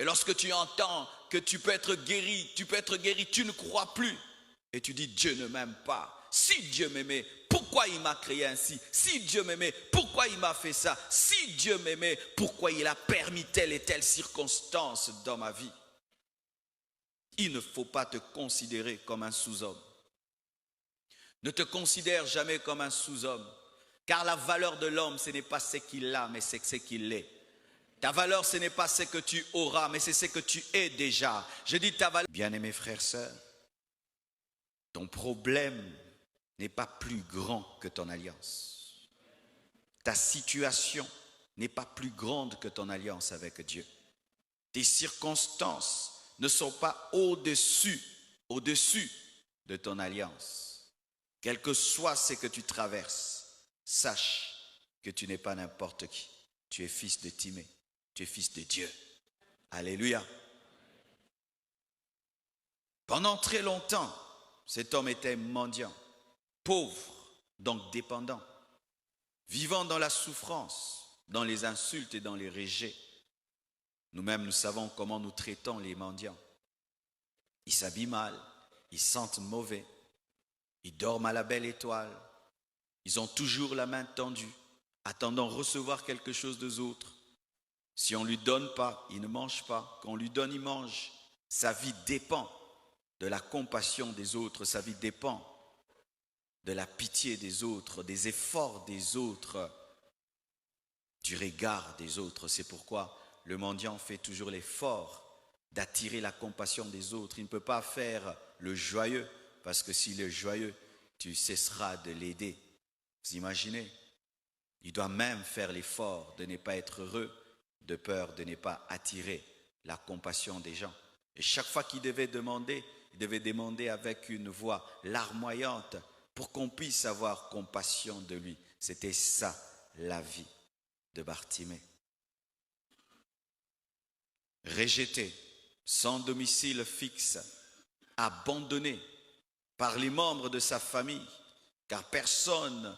lorsque tu entends que tu peux être guéri, tu ne crois plus. Et tu dis, Dieu ne m'aime pas. Si Dieu m'aimait, pourquoi il m'a créé ainsi? Si Dieu m'aimait, pourquoi il m'a fait ça? Si Dieu m'aimait, pourquoi il a permis telle et telle circonstance dans ma vie? Il ne faut pas te considérer comme un sous-homme. Ne te considère jamais comme un sous-homme. Car la valeur de l'homme, ce n'est pas ce qu'il a, mais c'est ce qu'il est. Ta valeur, ce n'est pas ce que tu auras, mais c'est ce que tu es déjà. Je dis ta valeur. Bien-aimés frères, sœurs, ton problème n'est pas plus grand que ton alliance. Ta situation n'est pas plus grande que ton alliance avec Dieu. Tes circonstances ne sont pas au-dessus de ton alliance. Quel que soit ce que tu traverses, sache que tu n'es pas n'importe qui. Tu es fils de Timée, tu es fils de Dieu. Alléluia. Pendant très longtemps, cet homme était mendiant, pauvre, donc dépendant, vivant dans la souffrance, dans les insultes et dans les rejets. Nous-mêmes, nous savons comment nous traitons les mendiants. Ils s'habillent mal, ils sentent mauvais, ils dorment à la belle étoile, ils ont toujours la main tendue, attendant recevoir quelque chose des autres. Si on ne lui donne pas, il ne mange pas. Quand on lui donne, il mange. Sa vie dépend de la compassion des autres, sa vie dépend de la pitié des autres, des efforts des autres, du regard des autres. C'est pourquoi le mendiant fait toujours l'effort d'attirer la compassion des autres. Il ne peut pas faire le joyeux, parce que s'il est joyeux, tu cesseras de l'aider. Vous imaginez? Il doit même faire l'effort de ne pas être heureux, de peur de ne pas attirer la compassion des gens. Et chaque fois qu'il devait demander, il devait demander avec une voix larmoyante pour qu'on puisse avoir compassion de lui. C'était ça la vie de Bartimée. Rejeté, sans domicile fixe, abandonné par les membres de sa famille, car personne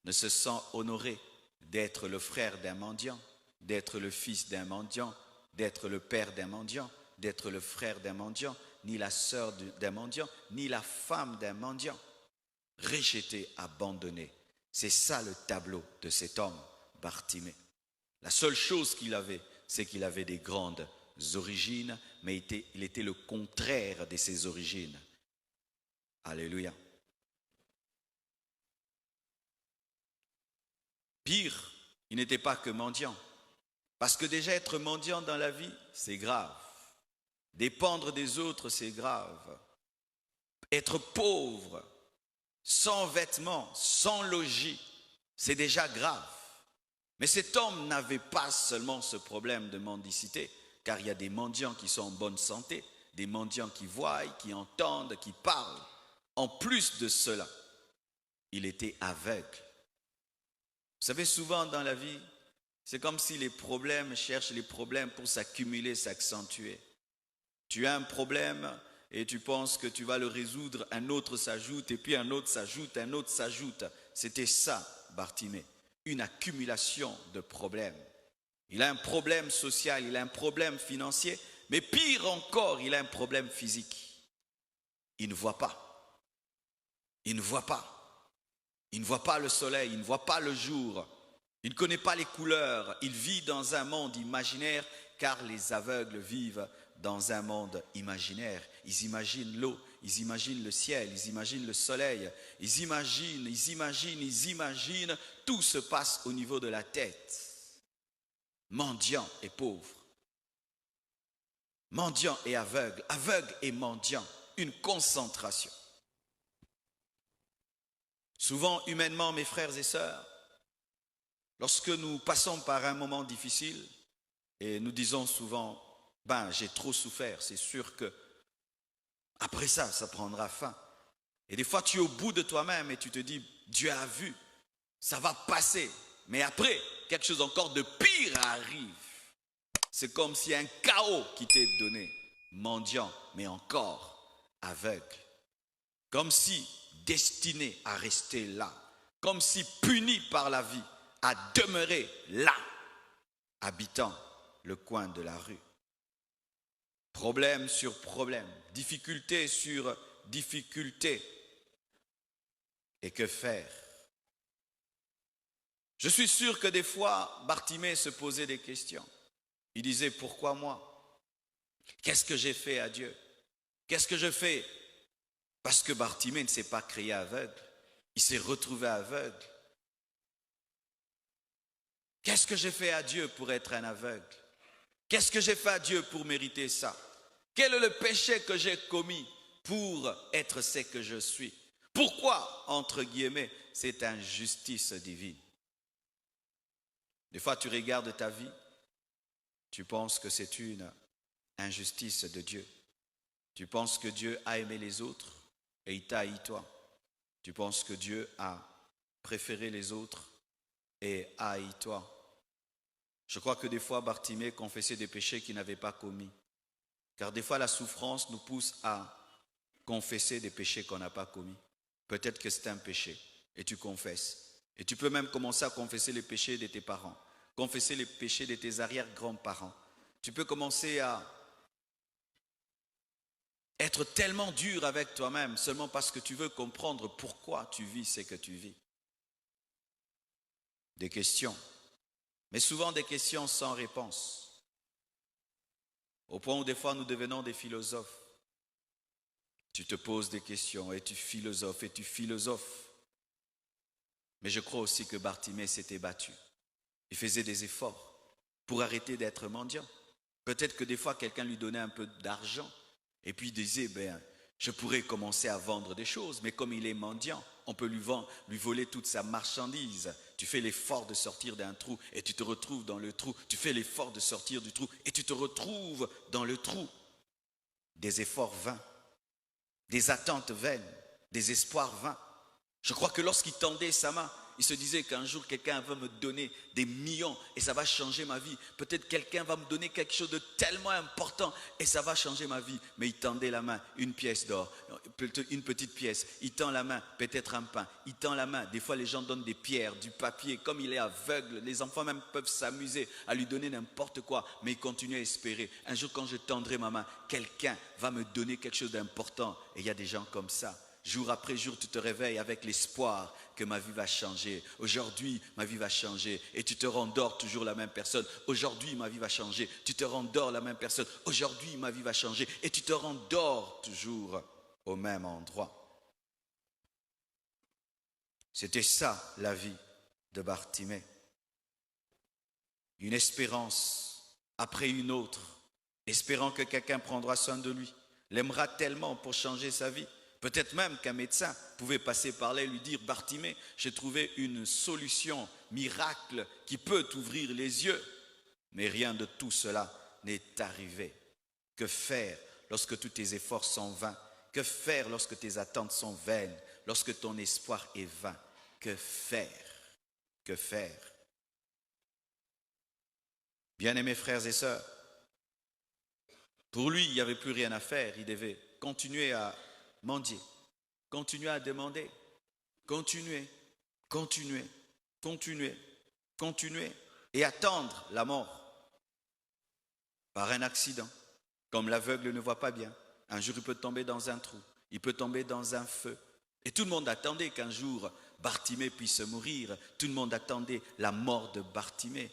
ne se sent honoré d'être le frère d'un mendiant, d'être le fils d'un mendiant, d'être le père d'un mendiant, d'être le frère d'un mendiant, ni la sœur d'un mendiant, ni la femme d'un mendiant. Rejeté, abandonné. C'est ça le tableau de cet homme, Bartimée. La seule chose qu'il avait, c'est qu'il avait des grandes origines, mais il était le contraire de ses origines. Alléluia. Pire, il n'était pas que mendiant. Parce que déjà être mendiant dans la vie, c'est grave. Dépendre des autres, c'est grave. Être pauvre, sans vêtements, sans logis, c'est déjà grave. Mais cet homme n'avait pas seulement ce problème de mendicité, car il y a des mendiants qui sont en bonne santé, des mendiants qui voient, qui entendent, qui parlent. En plus de cela, il était aveugle. Vous savez, souvent dans la vie, c'est comme si les problèmes cherchent les problèmes pour s'accumuler, s'accentuer. Tu as un problème et tu penses que tu vas le résoudre, un autre s'ajoute, et puis un autre s'ajoute, un autre s'ajoute. C'était ça, Bartimée, une accumulation de problèmes. Il a un problème social, il a un problème financier, mais pire encore, il a un problème physique. Il ne voit pas. Il ne voit pas. Il ne voit pas le soleil, il ne voit pas le jour. Il ne connaît pas les couleurs. Il vit dans un monde imaginaire, car les aveugles vivent dans un monde imaginaire. Ils imaginent l'eau, ils imaginent le ciel, ils imaginent le soleil. Ils imaginent. Tout se passe au niveau de la tête. Mendiant et pauvre. Mendiant et aveugle. Aveugle et mendiant. Une concentration. Souvent, humainement, mes frères et sœurs, lorsque nous passons par un moment difficile, et nous disons souvent, j'ai trop souffert, c'est sûr que après ça prendra fin. Et des fois, tu es au bout de toi-même et tu te dis, Dieu a vu, ça va passer. Mais après, quelque chose encore de pire arrive. C'est comme si un chaos qui t'est donné, mendiant, mais encore aveugle. Comme si destiné à rester là, comme si puni par la vie, à demeurer là, habitant le coin de la rue. Problème sur problème, difficulté sur difficulté. Et que faire? Je suis sûr que des fois, Bartimée se posait des questions. Il disait, pourquoi moi? Qu'est-ce que j'ai fait à Dieu? Qu'est-ce que je fais? Parce que Bartimée ne s'est pas créé aveugle. Il s'est retrouvé aveugle. Qu'est-ce que j'ai fait à Dieu pour être un aveugle? Qu'est-ce que j'ai fait à Dieu pour mériter ça? Quel est le péché que j'ai commis pour être ce que je suis? Pourquoi, entre guillemets, cette injustice divine? Des fois, tu regardes ta vie, tu penses que c'est une injustice de Dieu. Tu penses que Dieu a aimé les autres et il t'a haï toi. Tu penses que Dieu a préféré les autres et a haï toi. Je crois que des fois, Bartimée confessait des péchés qu'il n'avait pas commis. Car des fois, la souffrance nous pousse à confesser des péchés qu'on n'a pas commis. Peut-être que c'est un péché et tu confesses. Et tu peux même commencer à confesser les péchés de tes parents, confesser les péchés de tes arrière-grands-parents. Tu peux commencer à être tellement dur avec toi-même seulement parce que tu veux comprendre pourquoi tu vis ce que tu vis. Des questions, mais souvent des questions sans réponse. Au point où des fois nous devenons des philosophes. Tu te poses des questions et tu philosophes. Mais je crois aussi que Bartimée s'était battu. Il faisait des efforts pour arrêter d'être mendiant. Peut-être que des fois quelqu'un lui donnait un peu d'argent et puis il disait, je pourrais commencer à vendre des choses, mais comme il est mendiant, on peut lui voler toute sa marchandise. Tu fais l'effort de sortir d'un trou et tu te retrouves dans le trou. Tu fais l'effort de sortir du trou et tu te retrouves dans le trou. Des efforts vains, des attentes vaines, des espoirs vains. Je crois que lorsqu'il tendait sa main, il se disait qu'un jour quelqu'un va me donner des millions et ça va changer ma vie. Peut-être quelqu'un va me donner quelque chose de tellement important et ça va changer ma vie. Mais il tendait la main, une pièce d'or, une petite pièce. Il tend la main, peut-être un pain. Il tend la main. Des fois les gens donnent des pierres, du papier. Comme il est aveugle, les enfants même peuvent s'amuser à lui donner n'importe quoi. Mais il continue à espérer. Un jour quand je tendrai ma main, quelqu'un va me donner quelque chose d'important. Et il y a des gens comme ça. Jour après jour, tu te réveilles avec l'espoir que ma vie va changer. Aujourd'hui, ma vie va changer. Et tu te rendors toujours la même personne. Aujourd'hui, ma vie va changer. Tu te rendors la même personne. Aujourd'hui, ma vie va changer. Et tu te rendors toujours au même endroit. C'était ça, la vie de Bartimée. Une espérance après une autre, espérant que quelqu'un prendra soin de lui, l'aimera tellement pour changer sa vie. Peut-être même qu'un médecin pouvait passer par là et lui dire, Bartimée, j'ai trouvé une solution miracle qui peut t'ouvrir les yeux. Mais rien de tout cela n'est arrivé. Que faire lorsque tous tes efforts sont vains? Que faire lorsque tes attentes sont vaines? Lorsque ton espoir est vain? Que faire? Que faire? Bien-aimés frères et sœurs, pour lui, il n'y avait plus rien à faire. Il devait continuer à mendier, continuer à demander, continuer et attendre la mort par un accident. Comme l'aveugle ne voit pas bien, un jour il peut tomber dans un trou, il peut tomber dans un feu. Et tout le monde attendait qu'un jour Bartimée puisse mourir. Tout le monde attendait la mort de Bartimée.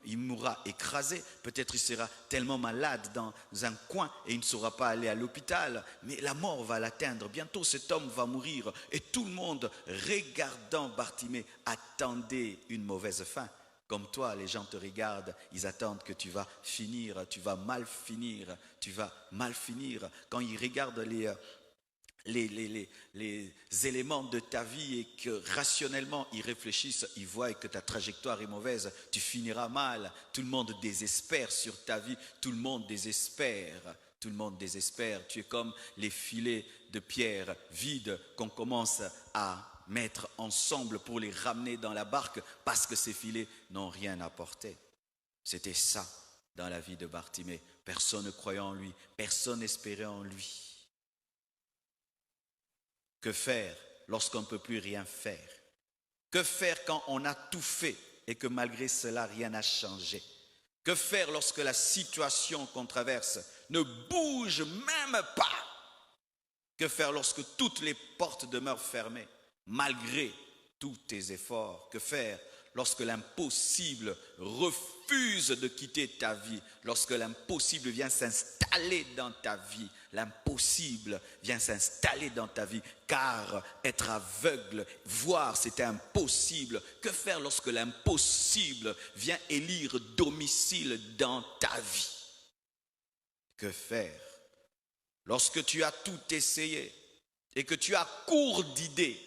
Il mourra écrasé. Peut-être il sera tellement malade dans un coin et il ne saura pas aller à l'hôpital. Mais la mort va l'atteindre. Bientôt cet homme va mourir. Et tout le monde, regardant Bartimée, attendait une mauvaise fin. Comme toi, les gens te regardent, ils attendent que tu vas finir, tu vas mal finir, tu vas mal finir. Quand ils regardent les éléments de ta vie et que rationnellement ils réfléchissent, ils voient que ta trajectoire est mauvaise, tu finiras mal. Tout le monde désespère sur ta vie, tout le monde désespère. Tout le monde désespère. Tu es comme les filets de pierre vides qu'on commence à mettre ensemble pour les ramener dans la barque parce que ces filets n'ont rien apporté. C'était ça dans la vie de Bartimée. Personne ne croyait en lui, personne n'espérait en lui. Que faire lorsqu'on ne peut plus rien faire? Que faire quand on a tout fait et que malgré cela rien n'a changé? Que faire lorsque la situation qu'on traverse ne bouge même pas? Que faire lorsque toutes les portes demeurent fermées, malgré tous tes efforts? Que faire lorsque l'impossible refuse de quitter ta vie? Lorsque l'impossible vient s'installer dans ta vie? L'impossible vient s'installer dans ta vie, car être aveugle, voir, c'était impossible. Que faire lorsque l'impossible vient élire domicile dans ta vie? Que faire lorsque tu as tout essayé et que tu as court d'idées,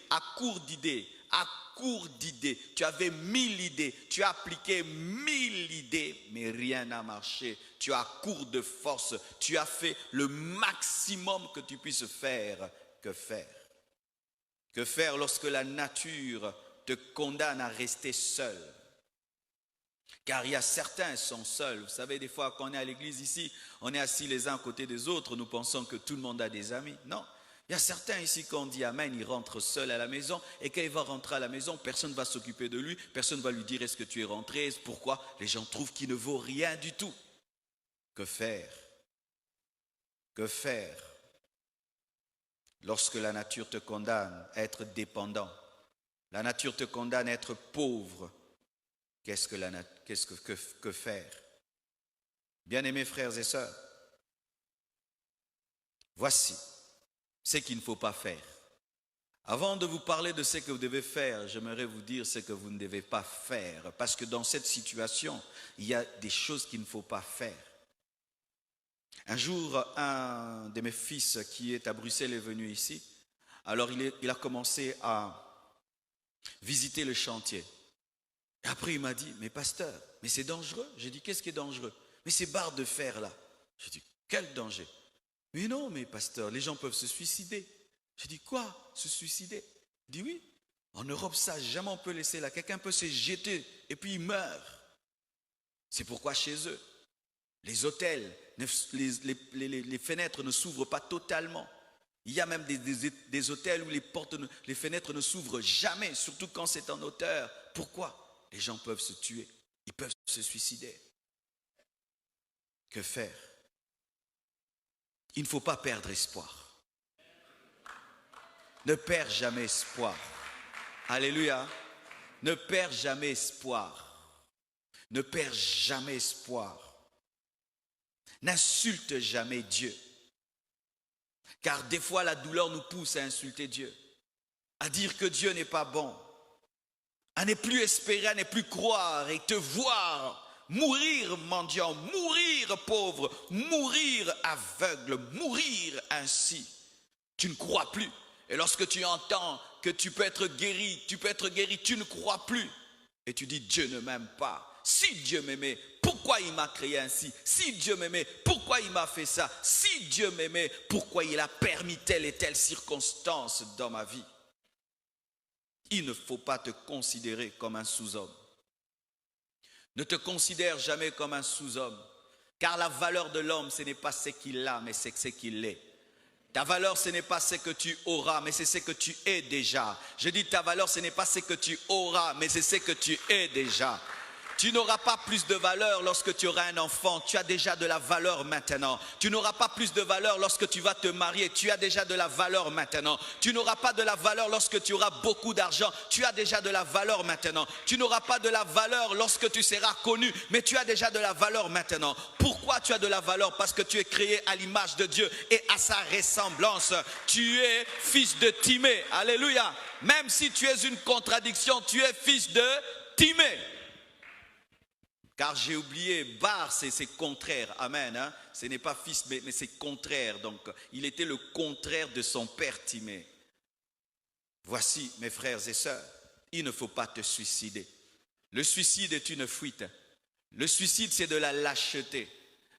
tu avais 1000 idées, tu as appliqué 1000 idées, mais rien n'a marché. Tu as court de force, tu as fait le maximum que tu puisses faire. Que faire? Que faire lorsque la nature te condamne à rester seul? Car il y a certains qui sont seuls. Vous savez, des fois, quand on est à l'église ici, on est assis les uns à côté des autres, nous pensons que tout le monde a des amis. Non. Il y a certains ici, quand on dit Amen, ils rentrent seuls à la maison. Et quand il va rentrer à la maison, personne ne va s'occuper de lui. Personne ne va lui dire, est-ce que tu es rentré? Pourquoi? Les gens trouvent qu'il ne vaut rien du tout. Que faire? Que faire lorsque la nature te condamne à être dépendant? La nature te condamne à être pauvre. Que faire? Bien-aimés frères et sœurs, voici ce qu'il ne faut pas faire. Avant de vous parler de ce que vous devez faire, j'aimerais vous dire ce que vous ne devez pas faire. Parce que dans cette situation, il y a des choses qu'il ne faut pas faire. Un jour, un de mes fils qui est à Bruxelles est venu ici. Alors il a commencé à visiter le chantier. Et après il m'a dit, mais pasteur, mais c'est dangereux. J'ai dit, qu'est-ce qui est dangereux? Mais ces barres de fer là. J'ai dit, quel danger? Mais non, mais pasteur, les gens peuvent se suicider. J'ai dit, quoi? Se suicider? Il dit, oui. En Europe, ça, jamais on peut laisser là. Quelqu'un peut se jeter et puis il meurt. C'est pourquoi chez eux, les hôtels, les fenêtres ne s'ouvrent pas totalement. Il y a même des hôtels où les fenêtres ne s'ouvrent jamais, surtout quand c'est en hauteur. Pourquoi? Les gens peuvent se tuer, ils peuvent se suicider. Que faire? Il ne faut pas perdre espoir. Ne perds jamais espoir. Alléluia. Ne perds jamais espoir. Ne perds jamais espoir. N'insulte jamais Dieu. Car des fois la douleur nous pousse à insulter Dieu, à dire que Dieu n'est pas bon, à ne plus espérer, à ne plus croire et te voir mourir mendiant, mourir pauvre, mourir aveugle, mourir ainsi. Tu ne crois plus. Et lorsque tu entends que tu peux être guéri, tu ne crois plus. Et tu dis, Dieu ne m'aime pas. Si Dieu m'aimait, pourquoi il m'a créé ainsi? Si Dieu m'aimait, pourquoi il m'a fait ça? Si Dieu m'aimait, pourquoi il a permis telle et telle circonstance dans ma vie? Il ne faut pas te considérer comme un sous-homme. Ne te considère jamais comme un sous-homme. Car la valeur de l'homme, ce n'est pas ce qu'il a, mais c'est ce qu'il est. Ta valeur, ce n'est pas ce que tu auras, mais c'est ce que tu es déjà. Je dis ta valeur, ce n'est pas ce que tu auras, mais c'est ce que tu es déjà. Tu n'auras pas plus de valeur lorsque tu auras un enfant, tu as déjà de la valeur maintenant. Tu n'auras pas plus de valeur lorsque tu vas te marier, tu as déjà de la valeur maintenant. Tu n'auras pas de la valeur lorsque tu auras beaucoup d'argent, tu as déjà de la valeur maintenant. Tu n'auras pas de la valeur lorsque tu seras connu, mais tu as déjà de la valeur maintenant. Pourquoi tu as de la valeur? Parce que tu es créé à l'image de Dieu et à sa ressemblance. Tu es fils de Timée, alléluia. Même si tu es une contradiction, tu es fils de Timée. Car j'ai oublié, Bar, c'est contraire. Amen. Hein? Ce n'est pas fils, mais c'est contraire. Donc, il était le contraire de son père Timée. Voici, mes frères et sœurs, il ne faut pas te suicider. Le suicide est une fuite. Le suicide, c'est de la lâcheté.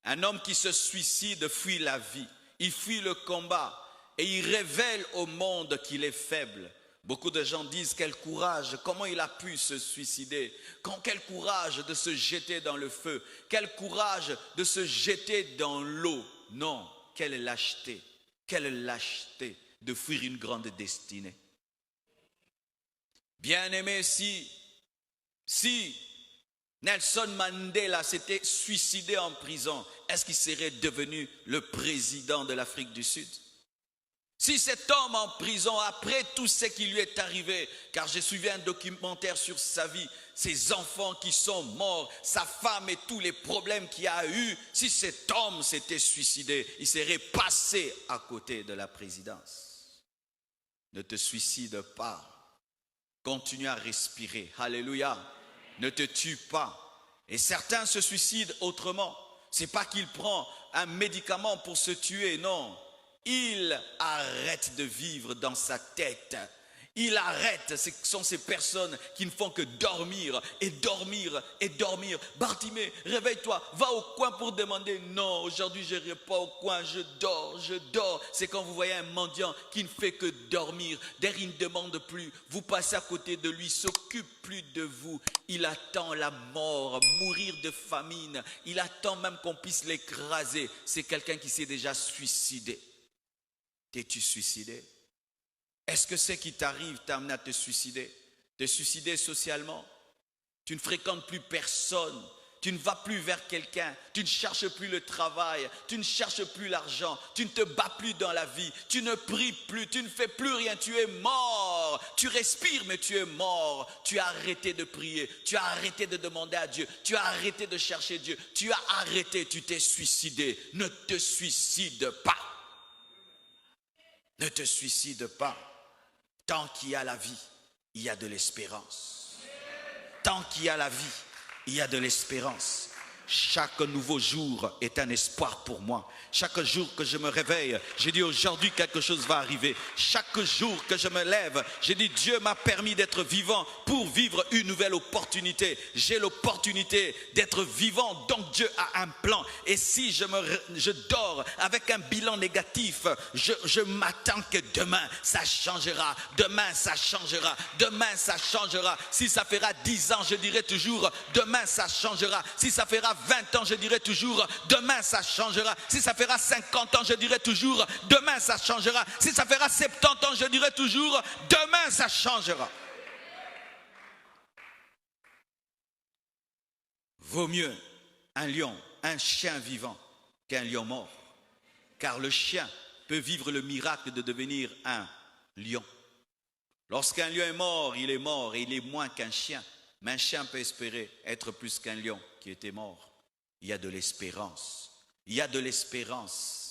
Un homme qui se suicide fuit la vie. Il fuit le combat et il révèle au monde qu'il est faible. Beaucoup de gens disent quel courage, comment il a pu se suicider, quel courage de se jeter dans le feu, quel courage de se jeter dans l'eau. Non, quelle lâcheté de fuir une grande destinée. Bien-aimé, si Nelson Mandela s'était suicidé en prison. Est-ce qu'il serait devenu le président de l'Afrique du Sud? Si cet homme en prison, après tout ce qui lui est arrivé, car j'ai suivi un documentaire sur sa vie, ses enfants qui sont morts, sa femme et tous les problèmes qu'il a eu, si cet homme s'était suicidé, il serait passé à côté de la présidence. Ne te suicide pas. Continue à respirer. Alléluia. Ne te tue pas. Et certains se suicident autrement. Ce n'est pas qu'il prend un médicament pour se tuer, non. Il arrête de vivre dans sa tête. Il arrête. Ce sont ces personnes qui ne font que dormir et dormir et dormir. Bartimée, réveille-toi, va au coin pour demander. Non, aujourd'hui je n'irai pas au coin, je dors, je dors. C'est quand vous voyez un mendiant qui ne fait que dormir. D'ailleurs, il ne demande plus. Vous passez à côté de lui, il ne s'occupe plus de vous. Il attend la mort, mourir de famine. Il attend même qu'on puisse l'écraser. C'est quelqu'un qui s'est déjà suicidé. T'es-tu suicidé? Est-ce que ce qui t'arrive t'amène à te suicider? Te suicider socialement? Tu ne fréquentes plus personne. Tu ne vas plus vers quelqu'un. Tu ne cherches plus le travail. Tu ne cherches plus l'argent. Tu ne te bats plus dans la vie. Tu ne pries plus. Tu ne fais plus rien. Tu es mort. Tu respires mais tu es mort. Tu as arrêté de prier. Tu as arrêté de demander à Dieu. Tu as arrêté de chercher Dieu. Tu as arrêté. Tu t'es suicidé. Ne te suicide pas. Ne te suicide pas. Tant qu'il y a la vie, il y a de l'espérance. Tant qu'il y a la vie, il y a de l'espérance. Chaque nouveau jour est un espoir pour moi. Chaque jour que je me réveille, je dis aujourd'hui quelque chose va arriver. Chaque jour que je me lève, je dis Dieu m'a permis d'être vivant pour vivre une nouvelle opportunité. J'ai l'opportunité d'être vivant, donc Dieu a un plan. Et si je dors avec un bilan négatif, je m'attends que demain ça changera. Demain ça changera. Demain ça changera. Si ça fera 10 ans, je dirai toujours demain ça changera. Si ça fera 20 ans, je dirai toujours demain ça changera. Si ça fera 50 ans, je dirai toujours demain ça changera. Si ça fera 70 ans, je dirai toujours demain ça changera. Vaut mieux un lion, un chien vivant qu'un lion mort. Car le chien peut vivre le miracle de devenir un lion. Lorsqu'un lion est mort et il est moins qu'un chien. Mais un chien peut espérer être plus qu'un lion qui était mort. Il y a de l'espérance. Il y a de l'espérance.